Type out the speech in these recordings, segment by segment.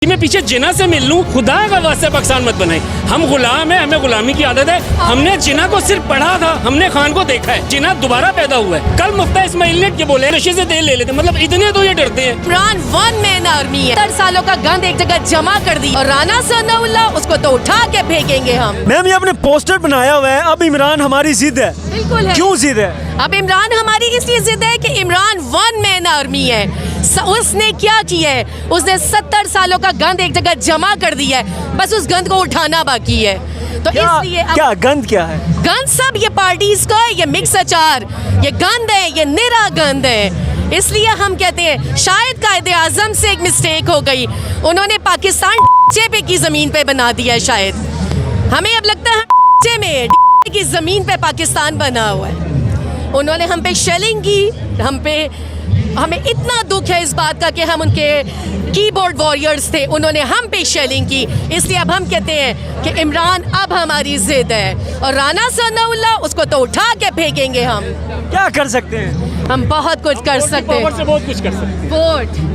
मैं पीछे जिना से मिल लूं, खुदा का वास्ते पाकिस्तान मत बनाए। हम गुलाम है, हमें गुलामी की आदत है। हमने जिना को सिर्फ पढ़ा था, हमने खान को देखा है। जिना दोबारा पैदा हुआ है। कल मुफ्ता इस्माइल ने बोले नशे से तेल ले लेते, मतलब इतने तो ये डरते हैं। इमरान वन मैन आर्मी है। 70 सालों का गंद एक जगह जमा कर दी और राना सनाउल्लाह उसको तो उठा के फेंकेंगे हम। मैम ये आपने पोस्टर बनाया हुआ है, अब इमरान हमारी जिद है। बिल्कुल है। क्यों जिद है? अब इमरान हमारी इसलिए जिद है कि इमरान वन मैन आर्मी है। उसने क्या किया है? उसने 70 सालों का गंद एक जगह जमा कर दिया है, बस उस गंद को उठाना बाकी है। तो इसलिए क्या गंद क्या है? गंद सब ये पार्टीज का है, ये मिक्स अचार, ये गंद है, ये निरा गंद है। इसलिए हम कहते हैं शायद कायदे आजम से एक मिस्टेक हो गई, उन्होंने पाकिस्तान पे की जमीन पे बना दिया है। शायद हमें अब लगता है में की जमीन पे पाकिस्तान बना हुआ है। उन्होंने हम पे शेलिंग की, हमें इतना दुख है इस बात का कि हम उनके कीबोर्ड वॉरियर्स थे, उन्होंने हम पे शेलिंग की। इसलिए अब हम कहते हैं कि इमरान अब हमारी जिद है और राना सनाउल्लाह उसको तो उठा के फेंकेंगे हम। क्या कर सकते हैं? हम बहुत कुछ कर सकते हैं। पावर से बहुत कुछ कर सकते हैं।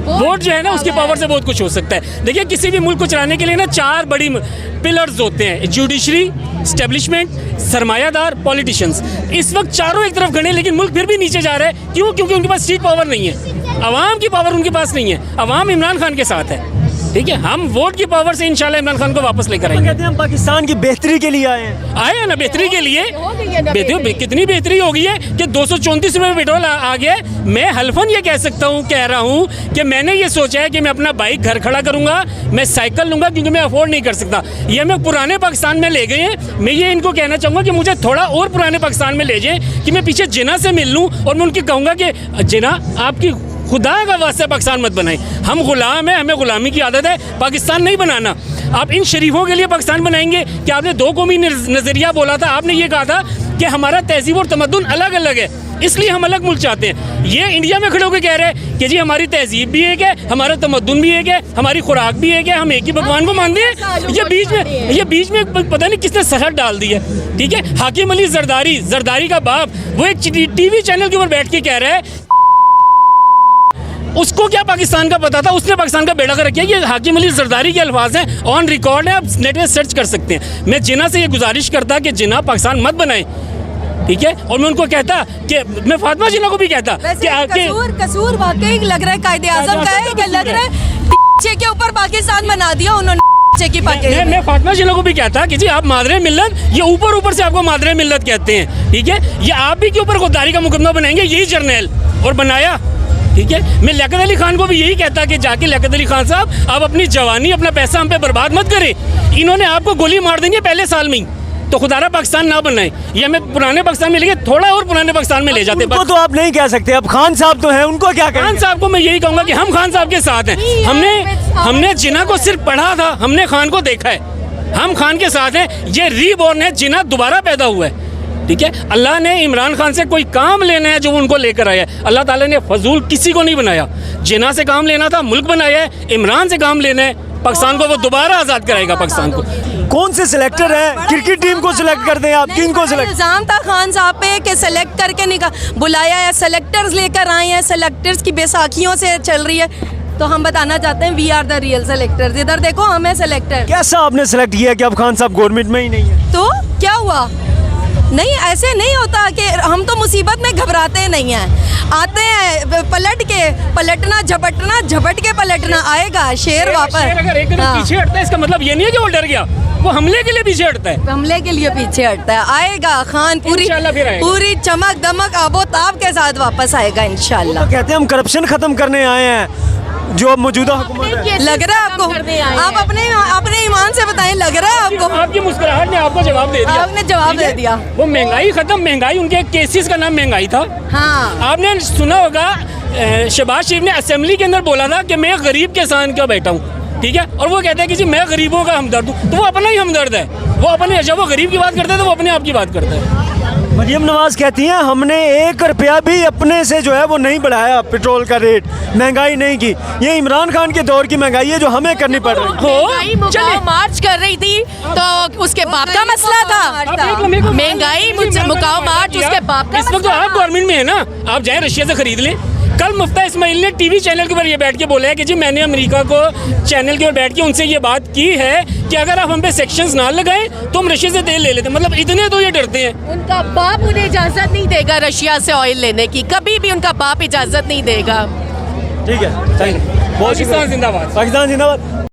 वोट जो है ना, उसकी पावर से बहुत कुछ हो सकता है। देखिए, किसी भी मुल्क को चलाने के लिए ना 4 बड़ी पिलर्स होते हैं: जुडिशरी, एस्टेब्लिशमेंट, सरमायादार, पॉलिटिशियंस। इस वक्त चारों एक तरफ खड़े, लेकिन मुल्क फिर भी नीचे जा रहा है। क्यों? क्योंकि उनके पास स्ट्रीट पावर नहीं है, अवाम की पावर उनके पास नहीं है। अवाम इमरान खान के साथ है, ठीक है। हम वोट की पावर से इंशाल्लाह इमरान खान को वापस लेकर आएंगे। कहते हैं हम पाकिस्तान की बेहतरी के लिए आए हैं ना, बेहतरी के लिए। कितनी बेहतरी हो गई है कि 234 रुपये पेट्रोल आ गया। मैं हल्फन ये कह रहा हूँ कि मैंने ये सोचा है कि मैं अपना बाइक घर खड़ा करूंगा, मैं साइकिल लूंगा, क्योंकि मैं अफोर्ड नहीं कर सकता। ये मैं पुराने पाकिस्तान में ले गए हैं। मैं ये इनको कहना चाहूँगा कि मुझे थोड़ा और पुराने पाकिस्तान में ले जाएं, कि मैं पीछे जिना से मिल लूँ और मैं उनकी कहूँगा कि जिना आपकी खुदा का वास्ते पाकिस्तान मत बनाए। हम गुलाम है, हमें गुलामी की आदत है। पाकिस्तान नहीं बनाना। आप इन शरीफों के लिए पाकिस्तान बनाएंगे कि आपने 2 कौमी नज़रिया बोला था। आपने ये कहा था कि हमारा तहजीब और तमद्दुन अलग अलग है, इसलिए हम अलग मुल्क चाहते हैं। ये इंडिया में खड़े होकर कह रहे हैं कि जी हमारी तहजीब भी एक है, हमारा तमद्दुन भी एक है, हमारी खुराक भी एक है, हम एक ही भगवान को मानते हैं। ये बीच में पता नहीं किसने सहर डाल दी है, ठीक है। हाकिम अली जरदारी का बाप, वो एक टीवी चैनल के ऊपर बैठ के कह रहा है, उसको क्या पाकिस्तान का पता था? उसने पाकिस्तान का बेड़ा कर रखा है। ये हाकिम अली जरदारी के अल्फाज हैं, ऑन रिकॉर्ड है, आप नेट में सर्च कर सकते हैं। मैं जिना से ये गुजारिश करता कि जिना पाकिस्तान मत बनाए, ठीक है। और मैं उनको कहता कि मैं फातिमा जिना को भी कहता कि कसूर वाकई लग रहा है कायदे आजम का है, कि लग रहा है के ऊपर पाकिस्तान बना दिया उन्होंने। मैं फातिमा जिना को भी कहता कि जी आप मादरे मिल्लत, ये ऊपर से आपको मादरे मिल्लत कहते हैं, ठीक है। ये आप भी के ऊपर गद्दारी का मुकदमा बनाएंगे, यही जर्नल, और बनाया, ठीक है। मैं लियाकत अली खान को भी यही कहता कि जाके लियाकत अली खान साहब, आप अपनी जवानी, अपना पैसा हम पे बर्बाद मत करें। इन्होंने आपको गोली मार देंगे पहले साल में ही, तो खुदारा पाकिस्तान ना बनाए। ये हमें पुराने पाकिस्तान में लेके थोड़ा और पुराने पाकिस्तान में ले जाते। उनको तो आप नहीं कह सकते, अब खान साहब तो हैं, उनको क्या कहेंगे? खान साहब को मैं यही कहूँगा कि हम खान साहब के साथ हैं। हमने जिना को सिर्फ पढ़ा था, हमने खान को देखा है, हम खान के साथ हैं। ये रीबॉर्न है, जिना दोबारा पैदा हुआ है, ठीक है। अल्लाह ने इमरान खान से कोई काम लेना है जो वो उनको लेकर आया है। अल्लाह ताला ने फजूल किसी को नहीं बनाया। जिना से काम लेना था, मुल्क बनाया है। इमरान से काम लेना है, पाकिस्तान को वो दोबारा आज़ाद कराएगा पाकिस्तान को। कौन से सिलेक्टर है? क्रिकेट टीम को सिलेक्ट कर दें आप? किन को सिलेक्ट? इल्जाम था खान साहब पे कि सिलेक्ट करके बुलाया है, सेलेक्टर्स लेकर आए हैं, सेलेक्टर्स की बैसाखियों से चल रही है। तो हम बताना चाहते हैं we are the real selectors. इधर देखो, हम है सेलेक्टर। कैसा आपने सिलेक्ट किया कि अब खान साहब गवर्नमेंट में ही नहीं है? तो क्या हुआ? नहीं, ऐसे नहीं होता कि हम तो मुसीबत में घबराते नहीं हैं, आते हैं पलटना झपट के पलटना आएगा। शेर वापस अगर एक पीछे हटता है, इसका मतलब ये नहीं है कि वो डर गया, वो हमले के लिए पीछे हटता है। हमले के लिए पीछे हटता है। आएगा खान पूरी चमक दमक आबोताब के साथ वापस आएगा इंशाल्लाह। तो कहते हैं हम करप्शन खत्म करने आए हैं, जो मौजूदा हुकूमत है। लग रहा है आपको? आप अपने ईमान से बताएं, लग रहा है आपको? आपकी मुस्कुराहट ने आपको जवाब दे दिया। आपने जवाब दे दिया। वो महंगाई खत्म, महंगाई उनके केसेस का नाम महंगाई था। हाँ, आपने सुना होगा, शहबाज शरीफ ने असेंबली के अंदर बोला था कि मैं गरीब किसान का बैठा हूँ, ठीक है। और वो कहते हैं कि जी मैं गरीबों का हमदर्द हूँ, तो वो अपना ही हमदर्द है। वो अपने, जब वो गरीब की बात करता है तो वो अपने आप की बात करता है। मरियम नवाज कहती हैं हमने 1 रुपया भी अपने से जो है वो नहीं बढ़ाया, पेट्रोल का रेट, महंगाई नहीं की। ये इमरान खान के दौर की महंगाई है जो हमें करनी पड़ रही है। मुकाव मार्च कर रही थी तो उसके बाप का मसला था। महंगाई मुकाव मार्च उसके बाप का। इस वक्त तो आप गवर्नमेंट में है ना, आप जाए रशिया से खरीद लें। कल मुफ्ता इस्माइल ने टीवी चैनल के ऊपर ये बैठ के बोला है कि जी मैंने अमेरिका को चैनल के ऊपर बैठ के उनसे ये बात की है कि अगर आप हम पे सेक्शंस ना लगाएं तो हम रशिया से तेल ले लेते हैं। मतलब इतने तो ये डरते हैं। उनका बाप उन्हें इजाजत नहीं देगा रशिया से ऑयल लेने की, कभी भी उनका बाप इजाजत नहीं देगा। ठीक है, थैंक यू। बहुत पाकिस्तान जिंदाबाद। पाकिस्तान जिंदाबाद।